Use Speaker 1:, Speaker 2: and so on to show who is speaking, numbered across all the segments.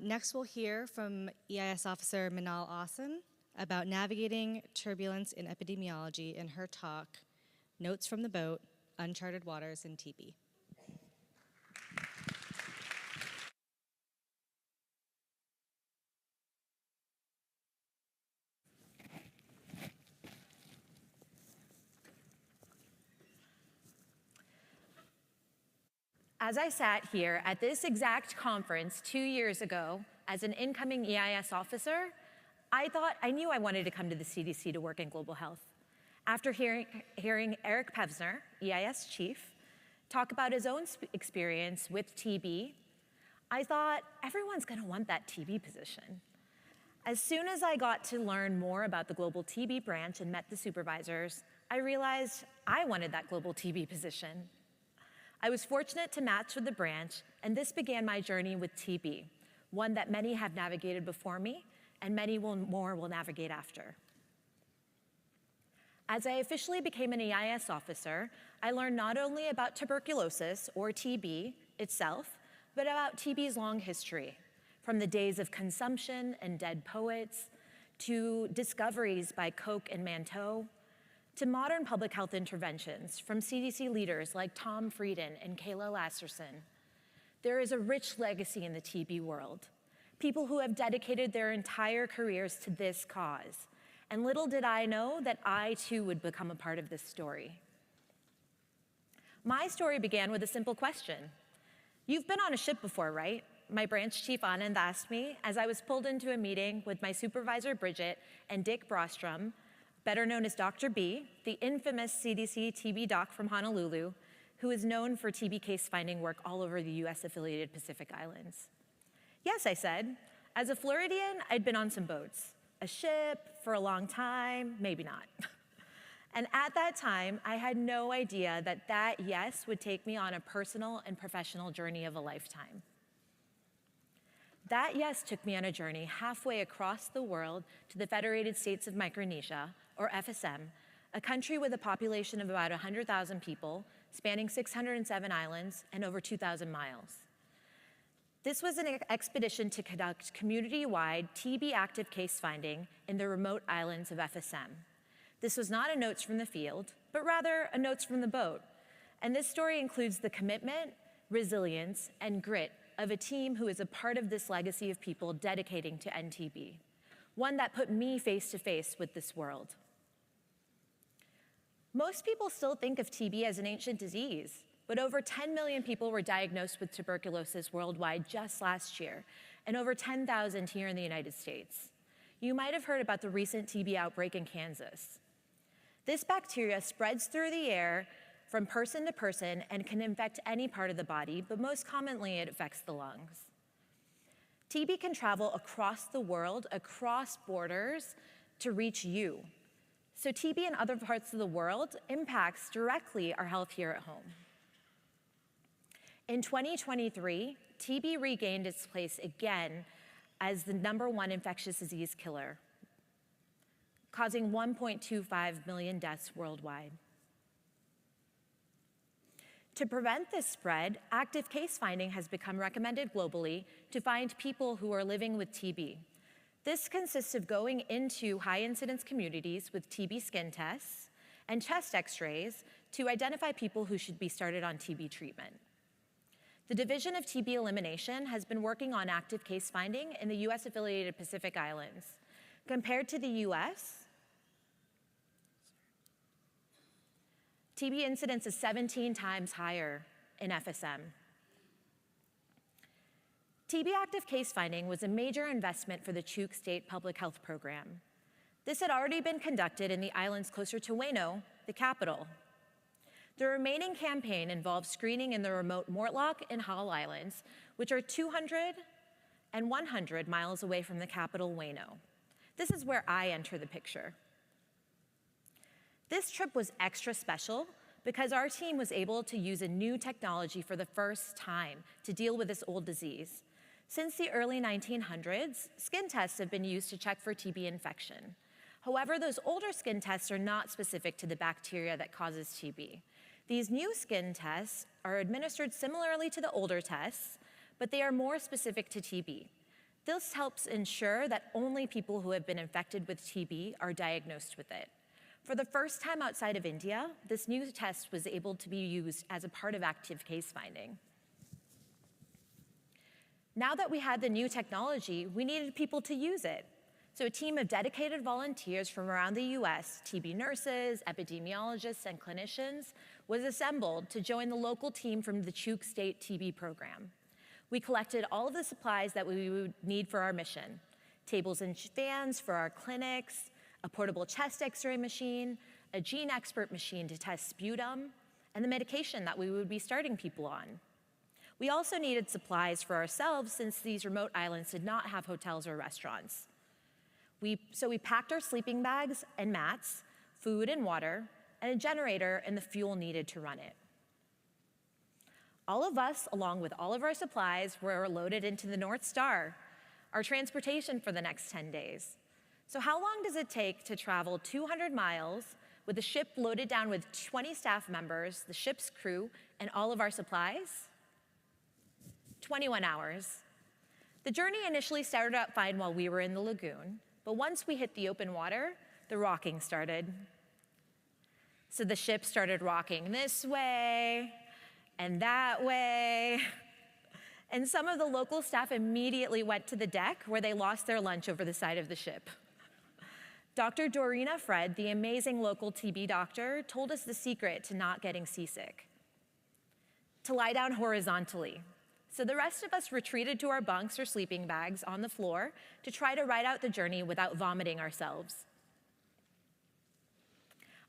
Speaker 1: Next, we'll hear from EIS Officer Manal Asen about navigating turbulence in epidemiology in her talk, Notes from the Boat, Uncharted Waters in TB.
Speaker 2: As I sat here at this exact conference 2 years ago as an incoming EIS officer, I knew I wanted to come to the CDC to work in global health. After hearing Eric Pevsner, EIS chief, talk about his own experience with TB, I thought everyone's going to want that TB position. As soon as I got to learn more about the global TB branch and met the supervisors, I realized I wanted that global TB position. I was fortunate to match with the branch, and this began my journey with TB, one that many have navigated before me, and many more will navigate after. As I officially became an EIS officer, I learned not only about tuberculosis, or TB, itself, but about TB's long history, from the days of consumption and dead poets, to discoveries by Koch and Manteau, to modern public health interventions from CDC leaders like Tom Frieden and Kayla Lasserson. There is a rich legacy in the TB world, people who have dedicated their entire careers to this cause. And little did I know that I too would become a part of this story. My story began with a simple question. You've been on a ship before, right? My branch chief Anand asked me as I was pulled into a meeting with my supervisor Bridget and Dick Brostrom, better known as Dr. B, the infamous CDC TB doc from Honolulu, who is known for TB case finding work all over the US-affiliated Pacific Islands. Yes, I said. As a Floridian, I'd been on some boats. A ship for a long time, maybe not. And at that time, I had no idea that that yes would take me on a personal and professional journey of a lifetime. That yes took me on a journey halfway across the world to the Federated States of Micronesia, or FSM, a country with a population of about 100,000 people, spanning 607 islands and over 2,000 miles. This was an expedition to conduct community-wide TB active case finding in the remote islands of FSM. This was not a notes from the field, but rather a notes from the boat. And this story includes the commitment, resilience, and grit of a team who is a part of this legacy of people dedicating to end TB, one that put me face to face with this world. Most people still think of TB as an ancient disease, but over 10 million people were diagnosed with tuberculosis worldwide just last year, and over 10,000 here in the United States. You might have heard about the recent TB outbreak in Kansas. This bacteria spreads through the air from person to person and can infect any part of the body, but most commonly it affects the lungs. TB can travel across the world, across borders, to reach you. So TB in other parts of the world impacts directly our health here at home. In 2023, TB regained its place again as the #1 infectious disease killer, causing 1.25 million deaths worldwide. To prevent this spread, active case finding has become recommended globally to find people who are living with TB. This consists of going into high-incidence communities with TB skin tests and chest x-rays to identify people who should be started on TB treatment. The Division of TB Elimination has been working on active case finding in the US-affiliated Pacific Islands. Compared to the US, TB incidence is 17 times higher in FSM. TB active case finding was a major investment for the Chuuk State Public Health Program. This had already been conducted in the islands closer to Waino, the capital. The remaining campaign involved screening in the remote Mortlock and Hall Islands, which are 200 and 100 miles away from the capital, Waino. This is where I enter the picture. This trip was extra special because our team was able to use a new technology for the first time to deal with this old disease. Since the early 1900s, skin tests have been used to check for TB infection. However, those older skin tests are not specific to the bacteria that causes TB. These new skin tests are administered similarly to the older tests, but they are more specific to TB. This helps ensure that only people who have been infected with TB are diagnosed with it. For the first time outside of India, this new test was able to be used as a part of active case finding. Now that we had the new technology, we needed people to use it. So a team of dedicated volunteers from around the US, TB nurses, epidemiologists, and clinicians, was assembled to join the local team from the Chuuk State TB program. We collected all of the supplies that we would need for our mission: tables and fans for our clinics, a portable chest x-ray machine, a gene expert machine to test sputum, and the medication that we would be starting people on. We also needed supplies for ourselves since these remote islands did not have hotels or restaurants. So we packed our sleeping bags and mats, food and water, and a generator and the fuel needed to run it. All of us, along with all of our supplies, were loaded into the North Star, our transportation for the next 10 days. So how long does it take to travel 200 miles with a ship loaded down with 20 staff members, the ship's crew, and all of our supplies? 21 hours. The journey initially started out fine while we were in the lagoon, but once we hit the open water, the rocking started. So the ship started rocking this way and that way. And some of the local staff immediately went to the deck where they lost their lunch over the side of the ship. Dr. Dorina Fred, the amazing local TB doctor, told us the secret to not getting seasick: to lie down horizontally. So the rest of us retreated to our bunks or sleeping bags on the floor to try to ride out the journey without vomiting ourselves.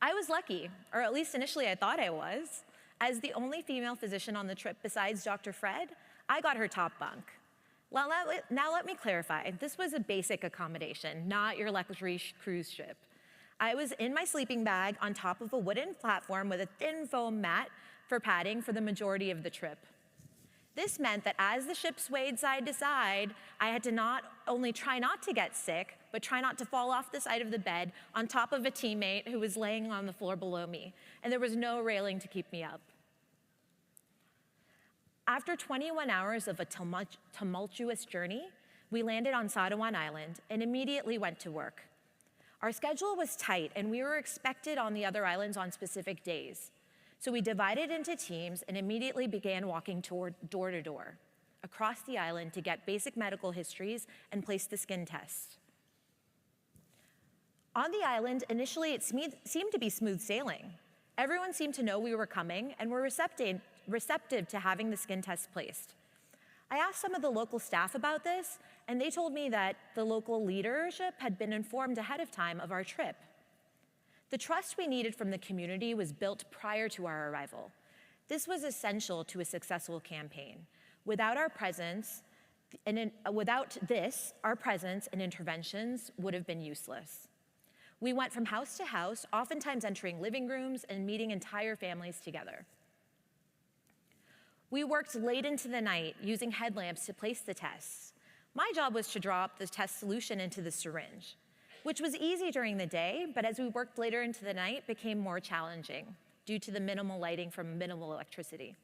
Speaker 2: I was lucky, or at least initially I thought I was. As the only female physician on the trip besides Dr. Fred, I got her top bunk. Now let me clarify. This was a basic accommodation, not your luxury cruise ship. I was in my sleeping bag on top of a wooden platform with a thin foam mat for padding for the majority of the trip. This meant that as the ship swayed side to side, I had to not only try not to get sick, but try not to fall off the side of the bed on top of a teammate who was laying on the floor below me, and there was no railing to keep me up. After 21 hours of a tumultuous journey, we landed on Sadawan Island and immediately went to work. Our schedule was tight, and we were expected on the other islands on specific days. So we divided into teams and immediately began walking door to door across the island to get basic medical histories and place the skin test. On the island, initially it seemed to be smooth sailing. Everyone seemed to know we were coming and were receptive to having the skin test placed. I asked some of the local staff about this, and they told me that the local leadership had been informed ahead of time of our trip. The trust we needed from the community was built prior to our arrival. This was essential to a successful campaign. Without our presence, our presence and interventions would have been useless. We went from house to house, oftentimes entering living rooms and meeting entire families together. We worked late into the night using headlamps to place the tests. My job was to drop the test solution into the syringe, which was easy during the day, but as we worked later into the night, became more challenging due to the minimal lighting from minimal electricity.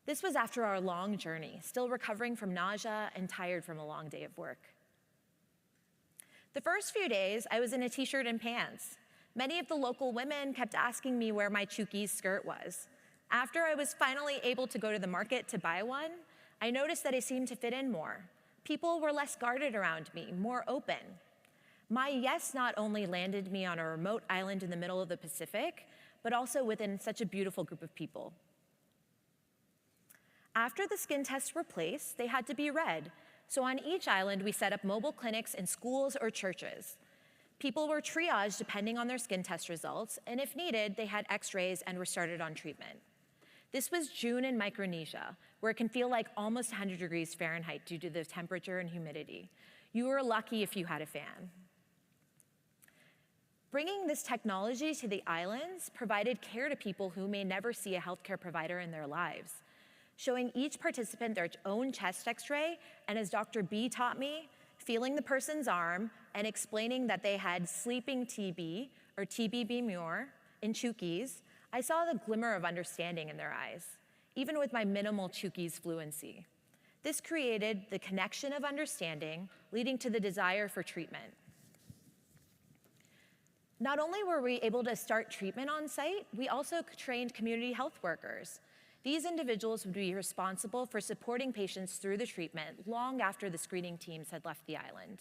Speaker 2: This was after our long journey, still recovering from nausea and tired from a long day of work. The first few days, I was in a t-shirt and pants. Many of the local women kept asking me where my Chuukese skirt was. After I was finally able to go to the market to buy one, I noticed that I seemed to fit in more. People were less guarded around me, more open. My yes not only landed me on a remote island in the middle of the Pacific, but also within such a beautiful group of people. After the skin tests were placed, they had to be read. So on each island, we set up mobile clinics in schools or churches. People were triaged depending on their skin test results, and if needed, they had x-rays and were started on treatment. This was June in Micronesia, where it can feel like almost 100 degrees Fahrenheit due to the temperature and humidity. You were lucky if you had a fan. Bringing this technology to the islands provided care to people who may never see a healthcare provider in their lives, showing each participant their own chest x-ray, and as Dr. B taught me, feeling the person's arm and explaining that they had sleeping TB, or TB Bimur, in Chuukese, I saw the glimmer of understanding in their eyes, even with my minimal Chuukese fluency. This created the connection of understanding, leading to the desire for treatment. Not only were we able to start treatment on site, we also trained community health workers. These individuals would be responsible for supporting patients through the treatment long after the screening teams had left the island.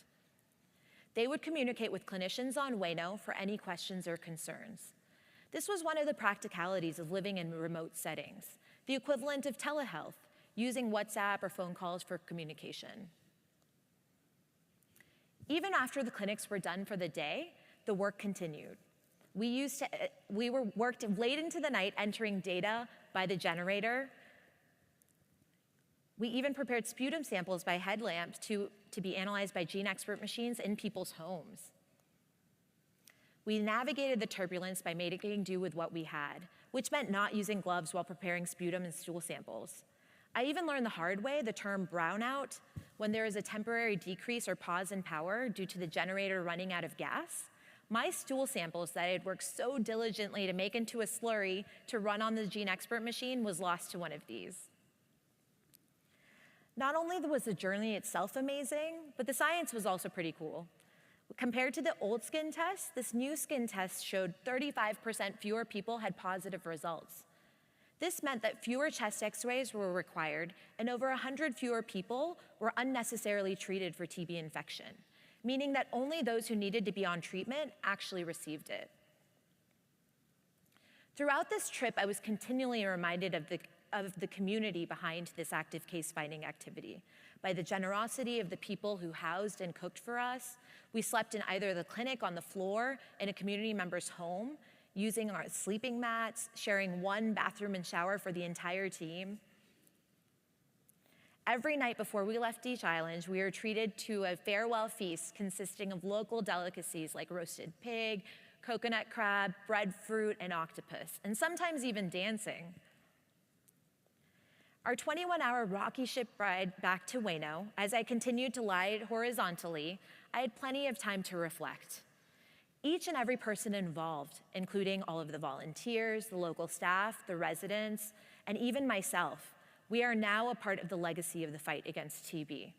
Speaker 2: They would communicate with clinicians on Ueno for any questions or concerns. This was one of the practicalities of living in remote settings, the equivalent of telehealth, using WhatsApp or phone calls for communication. Even after the clinics were done for the day, the work continued. We worked late into the night entering data by the generator. We even prepared sputum samples by headlamps to be analyzed by gene expert machines in people's homes. We navigated the turbulence by making do with what we had, which meant not using gloves while preparing sputum and stool samples. I even learned the hard way the term brownout, when there is a temporary decrease or pause in power due to the generator running out of gas. My stool samples that I had worked so diligently to make into a slurry to run on the gene expert machine was lost to one of these. Not only was the journey itself amazing, but the science was also pretty cool. Compared to the old skin test, this new skin test showed 35% fewer people had positive results. This meant that fewer chest x-rays were required and over 100 fewer people were unnecessarily treated for TB infection, meaning that only those who needed to be on treatment actually received it. Throughout this trip, I was continually reminded of the community behind this active case-finding activity. By the generosity of the people who housed and cooked for us, we slept in either the clinic on the floor, in a community member's home, using our sleeping mats, sharing one bathroom and shower for the entire team. Every night before we left each island, we were treated to a farewell feast consisting of local delicacies like roasted pig, coconut crab, breadfruit, and octopus, and sometimes even dancing. Our 21-hour rocky ship ride back to Ueno, as I continued to lie horizontally, I had plenty of time to reflect. Each and every person involved, including all of the volunteers, the local staff, the residents, and even myself, we are now a part of the legacy of the fight against TB.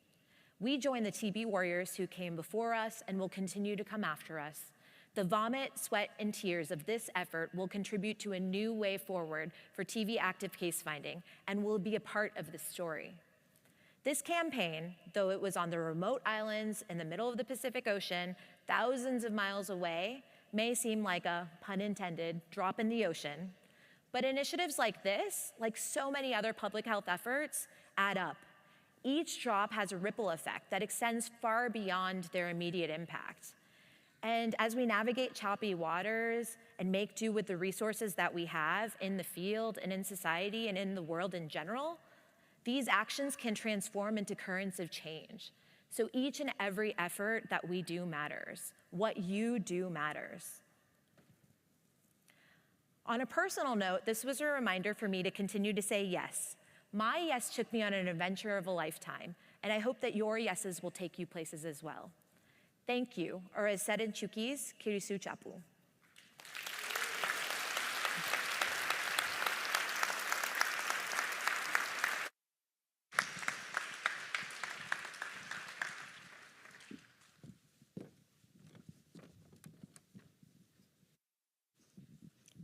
Speaker 2: We join the TB warriors who came before us and will continue to come after us. The vomit, sweat, and tears of this effort will contribute to a new way forward for TB active case finding and will be a part of this story. This campaign, though it was on the remote islands in the middle of the Pacific Ocean, thousands of miles away, may seem like a, pun intended, drop in the ocean. But initiatives like this, like so many other public health efforts, add up. Each drop has a ripple effect that extends far beyond their immediate impact. And as we navigate choppy waters and make do with the resources that we have in the field and in society and in the world in general, these actions can transform into currents of change. So each and every effort that we do matters. What you do matters. On a personal note, this was a reminder for me to continue to say yes. My yes took me on an adventure of a lifetime, and I hope that your yeses will take you places as well. Thank you, or as said in Chuukese, kirisu chapu.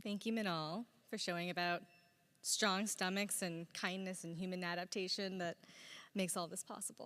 Speaker 1: Thank you, Minal, for showing about strong stomachs and kindness and human adaptation that makes all this possible.